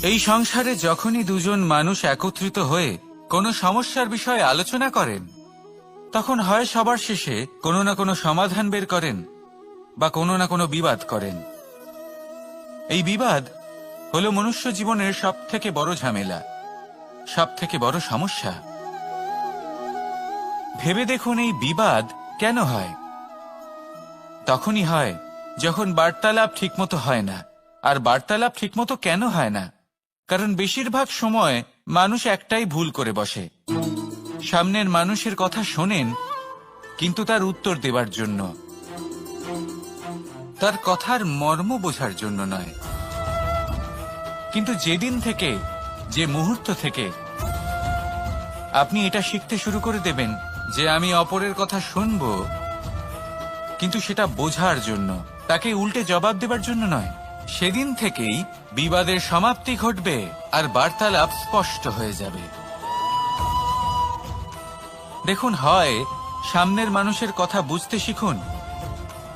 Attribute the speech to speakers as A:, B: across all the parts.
A: এই সংসারে যখনই দুজন মানুষ একত্রিত হয়ে কোনো সমস্যার বিষয়ে আলোচনা করেন, তখন হয় সবার শেষে কোনো না কোনো সমাধান বের করেন বা কোনো না কোনো বিবাদ করেন। এই বিবাদ হলো মনুষ্য জীবনের সবথেকে বড় ঝামেলা, সবথেকে বড় সমস্যা। ভেবে দেখুন, এই বিবাদ কেন হয়? তখনই হয় যখন বার্তালাপ ঠিকমতো হয় না। আর বার্তালাপ ঠিকমতো কেন হয় না? কারণ বেশিরভাগ সময় মানুষ একটাই ভুল করে বসে। সামনের মানুষের কথা শোনেন, কিন্তু তার উত্তর দেবার জন্য, তার কথার মর্ম বোঝার জন্য নয়। কিন্তু যেদিন থেকে, যে মুহূর্ত থেকে আপনি এটা শিখতে শুরু করে দেবেন যে আমি অপরের কথা শুনব, কিন্তু সেটা বোঝার জন্য, তাকে উল্টে জবাব দেবার জন্য নয়, সেদিন থেকেই বিবাদের সমাপ্তি ঘটবে আর বার্তালাপ স্পষ্ট হয়ে যাবে। দেখুন, হয় সামনের মানুষের কথা বুঝতে শিখুন,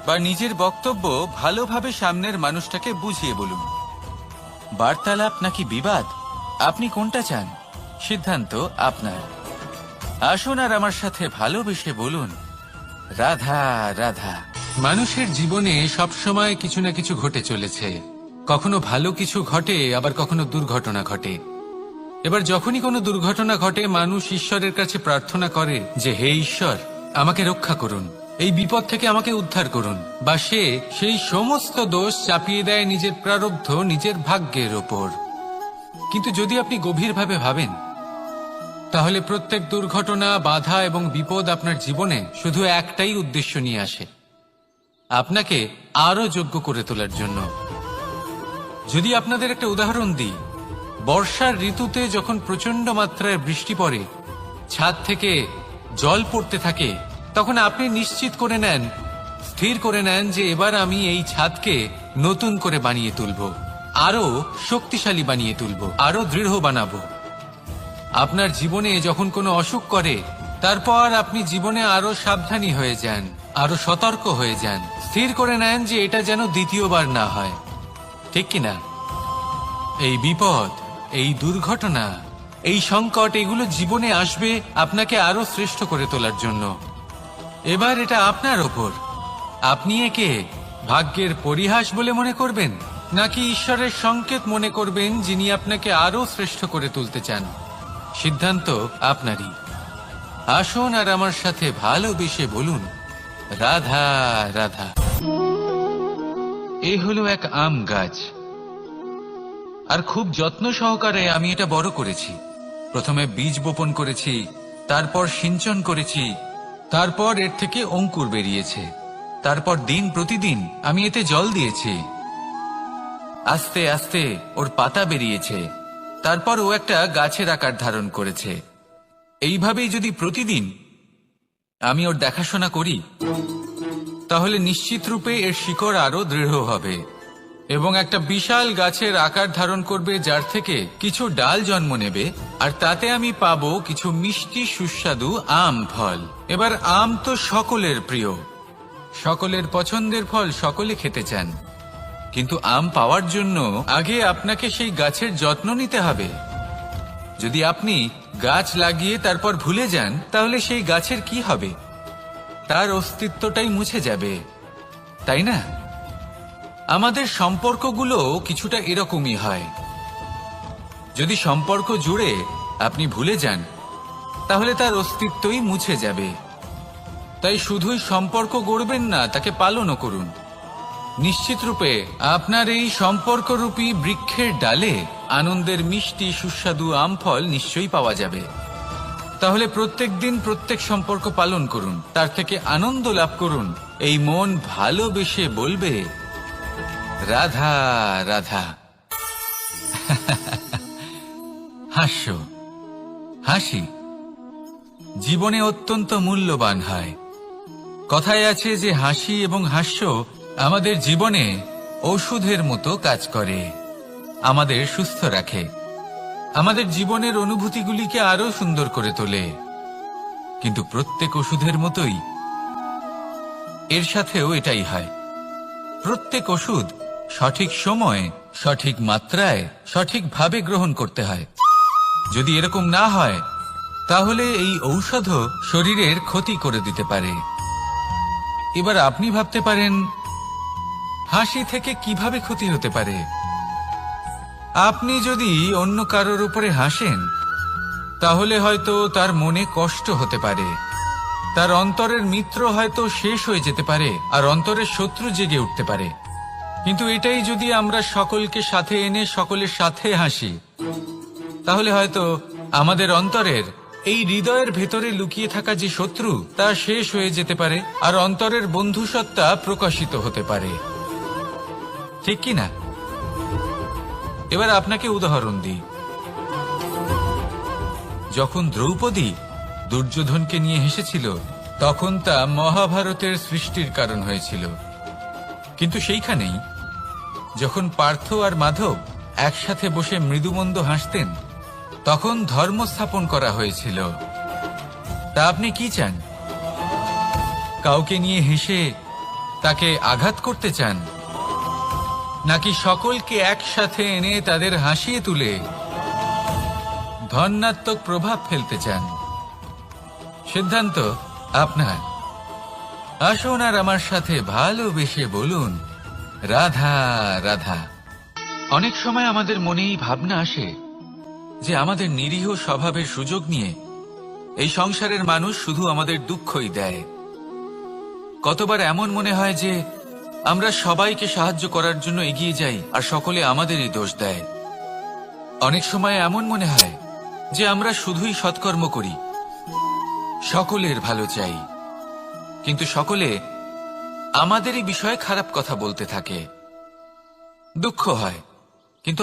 A: বা নিজের বক্তব্য ভালোভাবে সামনের মানুষটাকে বুঝিয়ে বলুন। বার্তালাপ নাকি বিবাদ, আপনি কোনটা চান? সিদ্ধান্ত আপনার। আসুন আর আমার সাথে ভালোবেসে বলুন, রাধা রাধা। মানুষের জীবনে সবসময় কিছু না কিছু ঘটে চলেছে। কখনো ভালো কিছু ঘটে, আবার কখনো দুর্ঘটনা ঘটে। এবার যখনই কোনো দুর্ঘটনা ঘটে, মানুষ ঈশ্বরের কাছে প্রার্থনা করে যে হে ঈশ্বর, আমাকে রক্ষা করুন, এই বিপদ থেকে আমাকে উদ্ধার করুন। বা সে সেই সমস্ত দোষ চাপিয়ে দেয় নিজের প্রারব্ধ, নিজের ভাগ্যের ওপর। কিন্তু যদি আপনি গভীরভাবে ভাবেন, তাহলে প্রত্যেক দুর্ঘটনা, বাধা এবং বিপদ আপনার জীবনে শুধু একটাই উদ্দেশ্য নিয়ে আসে, আপনাকে আরো যোগ্য করে তোলার জন্য। যদি আপনাদের একটা উদাহরণ দিই, বর্ষার ঋতুতে যখন প্রচন্ড মাত্রায় বৃষ্টি পড়ে, ছাদ থেকে জল পড়তে থাকে, তখন আপনি নিশ্চিত করে নেন, স্থির করে নেন যে এবার আমি এই ছাদকে নতুন করে বানিয়ে তুলব, আরো শক্তিশালী বানিয়ে তুলব, আরো দৃঢ় বানাবো। আপনার জীবনে যখন কোনো অসুখ করে, তারপর আপনি জীবনে আরো সাবধানী হয়ে যান, আরো সতর্ক হয়ে যান, স্থির করে নেন যে এটা যেন দ্বিতীয়বার না হয়। ঠিক কিনা? এই বিপদ, এই দুর্ঘটনা, এই সংকট, এগুলো জীবনে আসবে আপনাকে আরো শ্রেষ্ঠ করে তোলার জন্য। এবার এটা আপনার ওপর। আপনি একে ভাগ্যের পরিহাস বলে মনে করবেন, নাকি ঈশ্বরের সংকেত মনে করবেন, যিনি আপনাকে আরো শ্রেষ্ঠ করে তুলতে চান? সিদ্ধান্ত আপনারই। আসুন আর আমার সাথে ভালোবেসে বলুন, রাধা রাধা। এই হলো এক আম গাছ, আর খুব যত্ন সহকারে আমি এটা বড় করেছি। প্রথমে বীজ বপন করেছি, তারপর সিঞ্চন করেছি, তারপর এর থেকে অঙ্কুর বেরিয়েছে, তারপর দিন প্রতিদিন আমি এতে জল দিয়েছি। আস্তে আস্তে ওর পাতা বেরিয়েছে, তারপর ও একটা গাছের আকার ধারণ করেছে। এইভাবেই যদি প্রতিদিন আমি ওর দেখাশোনা করি, তাহলে নিশ্চিত রূপে এর শিকড় আরো দৃঢ় হবে এবং একটা বিশাল গাছের আকার ধারণ করবে, যার থেকে কিছু ডাল জন্ম নেবে, আর তাতে আমি পাবো কিছু মিষ্টি সুস্বাদু আম ফল। এবার আম তো সকলের প্রিয়, সকলের পছন্দের ফল, সকলে খেতে চান। কিন্তু আম পাওয়ার জন্য আগে আপনাকে সেই গাছের যত্ন নিতে হবে। যদি আপনি গাছ লাগিয়ে তারপর ভুলে যান, তাহলে সেই গাছের কি হবে? তার অস্তিত্বটাই মুছে যাবে, তাই না? আমাদের সম্পর্কগুলো কিছুটা এরকমই হয়। যদি সম্পর্ক জুড়ে আপনি ভুলে যান, তাহলে তার অস্তিত্বই মুছে যাবে। তাই শুধুই সম্পর্ক গড়বেন না, তাকে পালনও করুন। নিশ্চিত রূপে আপনার এই সম্পর্করূপী বৃক্ষের ডালে আনন্দের মিষ্টি সুস্বাদু আম ফল নিশ্চয়ই পাওয়া যাবে। তাহলে প্রত্যেক দিন প্রত্যেক সম্পর্ক পালন করুন, তার থেকে আনন্দ লাভ করুন। এই মন ভালোবেসে বলবে, রাধা রাধা। হাস্য, হাসি জীবনে অত্যন্ত মূল্যবান হয়। কথায় আছে যে হাসি এবং হাস্য আমাদের জীবনে ঔষধের মতো কাজ করে, আমাদের সুস্থ রাখে, আমাদের জীবনের অনুভূতিগুলিকে আরো সুন্দর করে তোলে। কিন্তু প্রত্যেক ওষুধের মতোই এর সাথেও এটাই হয়। প্রত্যেক ওষুধ সঠিক সময়, সঠিক মাত্রায়, সঠিকভাবে গ্রহণ করতে হয়। যদি এরকম না হয় তাহলে এই ঔষধও শরীরের ক্ষতি করে দিতে পারে। এবার আপনি ভাবতে পারেন, হাসি থেকে কিভাবে ক্ষতি হতে পারে? আপনি যদি অন্য কারোর উপরে হাসেন তাহলে হয়তো তার মনে কষ্ট হতে পারে, তার অন্তরের মিত্র হয়তো শেষ হয়ে যেতে পারে, আর অন্তরের শত্রু জেগে উঠতে পারে। কিন্তু এটাই যদি আমরা সকলকে সাথে এনে সকলের সাথে হাসি, তাহলে হয়তো আমাদের অন্তরের এই হৃদয়ের ভেতরে লুকিয়ে থাকা যে শত্রু তা শেষ হয়ে যেতে পারে, আর অন্তরের বন্ধুসত্তা প্রকাশিত হতে পারে। ঠিক কি না? এবার আপনাকে উদাহরণ দিই। যখন দ্রৌপদী দুর্যোধনকে নিয়ে হেসেছিল তখন তা মহাভারতের সৃষ্টির কারণ হয়েছিল। কিন্তু সেইখানেই যখন পার্থ আর মাধব একসাথে বসে মৃদুমন্দ হাসতেন তখন ধর্ম স্থাপন করা হয়েছিল। তা আপনি কি চান? কাউকে নিয়ে হেসে তাকে আঘাত করতে চান, নাকি সকলকে একসাথে এনে তাদের হাসিয়ে তুলে ধনাত্মক প্রভাব ফেলতে চান? সিদ্ধান্ত আপনার। আসুন আর আমার সাথে ভালোবেসে বলুন, রাধা রাধা। অনেক সময় আমাদের মনেই ভাবনা আসে যে আমাদের নিরীহ স্বভাবের সুযোগ নিয়ে এই সংসারের মানুষ শুধু আমাদের দুঃখই দেয়। কতবার এমন মনে হয় যে আমরা সবাইকে সাহায্য করার জন্য এগিয়ে যাই আর সকলে আমাদেরই দোষ দেয়। অনেক সময় এমন মনে হয় যে আমরা শুধুই সৎকর্ম করি, সকলের ভালো চাই, কিন্তু সকলে আমাদেরই বিষয়ে খারাপ কথা বলতে থাকে। দুঃখ হয়, কিন্তু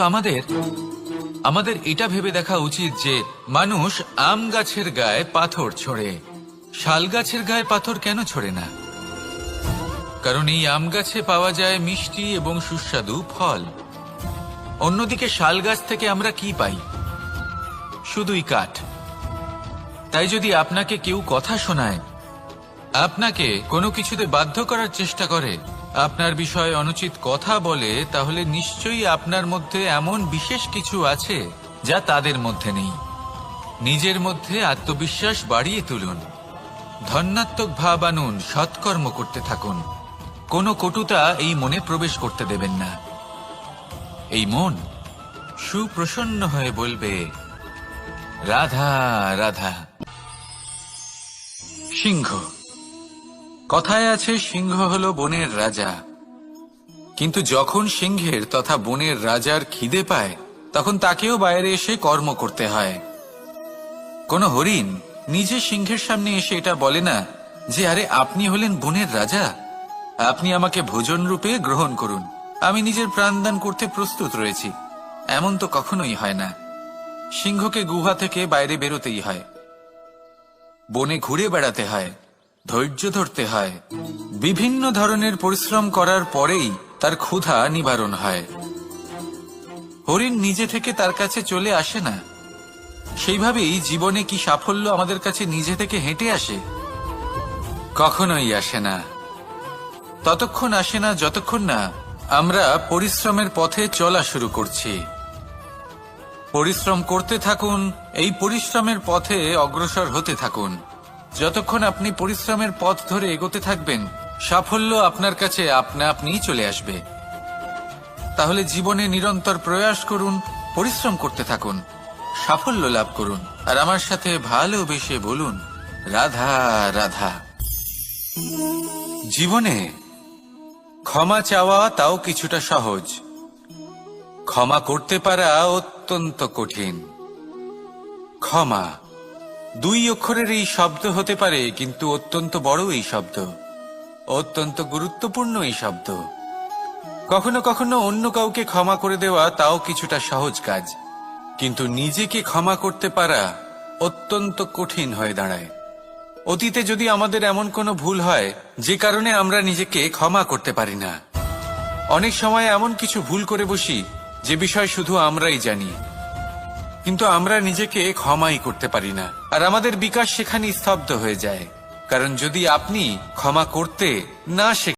A: আমাদের এটা ভেবে দেখা উচিত যে মানুষ আম গাছের গায়ে পাথর ছোড়ে, শাল গাছের গায়ে পাথর কেন ছোড়ে না? কারণ এই আম গাছে পাওয়া যায় মিষ্টি এবং সুস্বাদু ফল। অন্যদিকে শাল গাছ থেকে আমরা কি পাই? শুধুই কাঠ। তাই যদি আপনাকে কেউ কথা শোনায়, আপনাকে কোনো কিছুতে বাধ্য করার চেষ্টা করে, আপনার বিষয়ে অনুচিত কথা বলে, তাহলে নিশ্চয়ই আপনার মধ্যে এমন বিশেষ কিছু আছে যা তাদের মধ্যে নেই। নিজের মধ্যে আত্মবিশ্বাস বাড়িয়ে তুলুন, ধনাত্মক ভাব আনুন, সৎকর্ম করতে থাকুন। কোনো কটুতা এই মনে প্রবেশ করতে দেবেন না। এই মন সুপ্রসন্ন হয়ে বলবে, রাধা রাধা। সিংহ। কথায় আছে সিংহ হলো বনের রাজা, কিন্তু যখন সিংহের তথা বনের রাজার খিদে পায় তখন তাকেও বাইরে এসে কর্ম করতে হয়। কোন হরিণ নিজে সিংহের সামনে এসে এটা বলে না যে, আরে আপনি হলেন বনের রাজা, আপনি আমাকে ভোজন রূপে গ্রহণ করুন, আমি নিজের প্রাণদান করতে প্রস্তুত রয়েছি। এমন তো কখনোই হয় না। সিংহকে গুহা থেকে বাইরে বেরোতেই হয়, বনে ঘুরে বেড়াতে হয়, ধৈর্য ধরতে হয়, বিভিন্ন ধরনের পরিশ্রম করার পরেই তার ক্ষুধা নিবারণ হয়। হরিণ নিজে থেকে তার কাছে চলে আসে না। সেইভাবেই জীবনে কি সাফল্য আমাদের কাছে নিজে থেকে হেঁটে আসে? কখনোই আসে না। ততক্ষণ আসে না যতক্ষণ না আমরা পরিশ্রমের পথে চলা শুরু করছি। পরিশ্রম করতে থাকুন, এই পরিশ্রমের পথে অগ্রসর হতে থাকুন। যতক্ষণ আপনি পরিশ্রমের পথ ধরে এগোতে থাকবেন, সাফল্য আপনার কাছে আপনা আপনিই চলে আসবে। তাহলে জীবনে নিরন্তর প্রয়াস করুন, পরিশ্রম করতে থাকুন, সাফল্য লাভ করুন, আর আমার সাথে ভালোবেসে বলুন, রাধা রাধা। জীবনে ক্ষমা চাওয়া তাও কিছুটা সহজ, ক্ষমা করতে পারা অত্যন্ত কঠিন। ক্ষমা 2 অক্ষরের এই শব্দ হতে পারে, কিন্তু অত্যন্ত বড় এই শব্দ, অত্যন্ত গুরুত্বপূর্ণ এই শব্দ। কখনো কখনো অন্য কাউকে ক্ষমা করে দেওয়া তাও কিছুটা সহজ কাজ, কিন্তু নিজেকে ক্ষমা করতে পারা অত্যন্ত কঠিন হয়ে দাঁড়ায়। অতীতে যদি আমাদের এমন কোনো ভুল হয় যে কারণে আমরা নিজেকে ক্ষমা করতে পারি না, অনেক সময় এমন কিছু ভুল করে বসি যে বিষয় শুধু আমরাই জানি, কিন্তু আমরা নিজেকে ক্ষমাই করতে পারি না, আর আমাদের বিকাশ সেখানেই স্তব্ধ হয়ে যায়। কারণ যদি আপনি ক্ষমা করতে না শেখেন,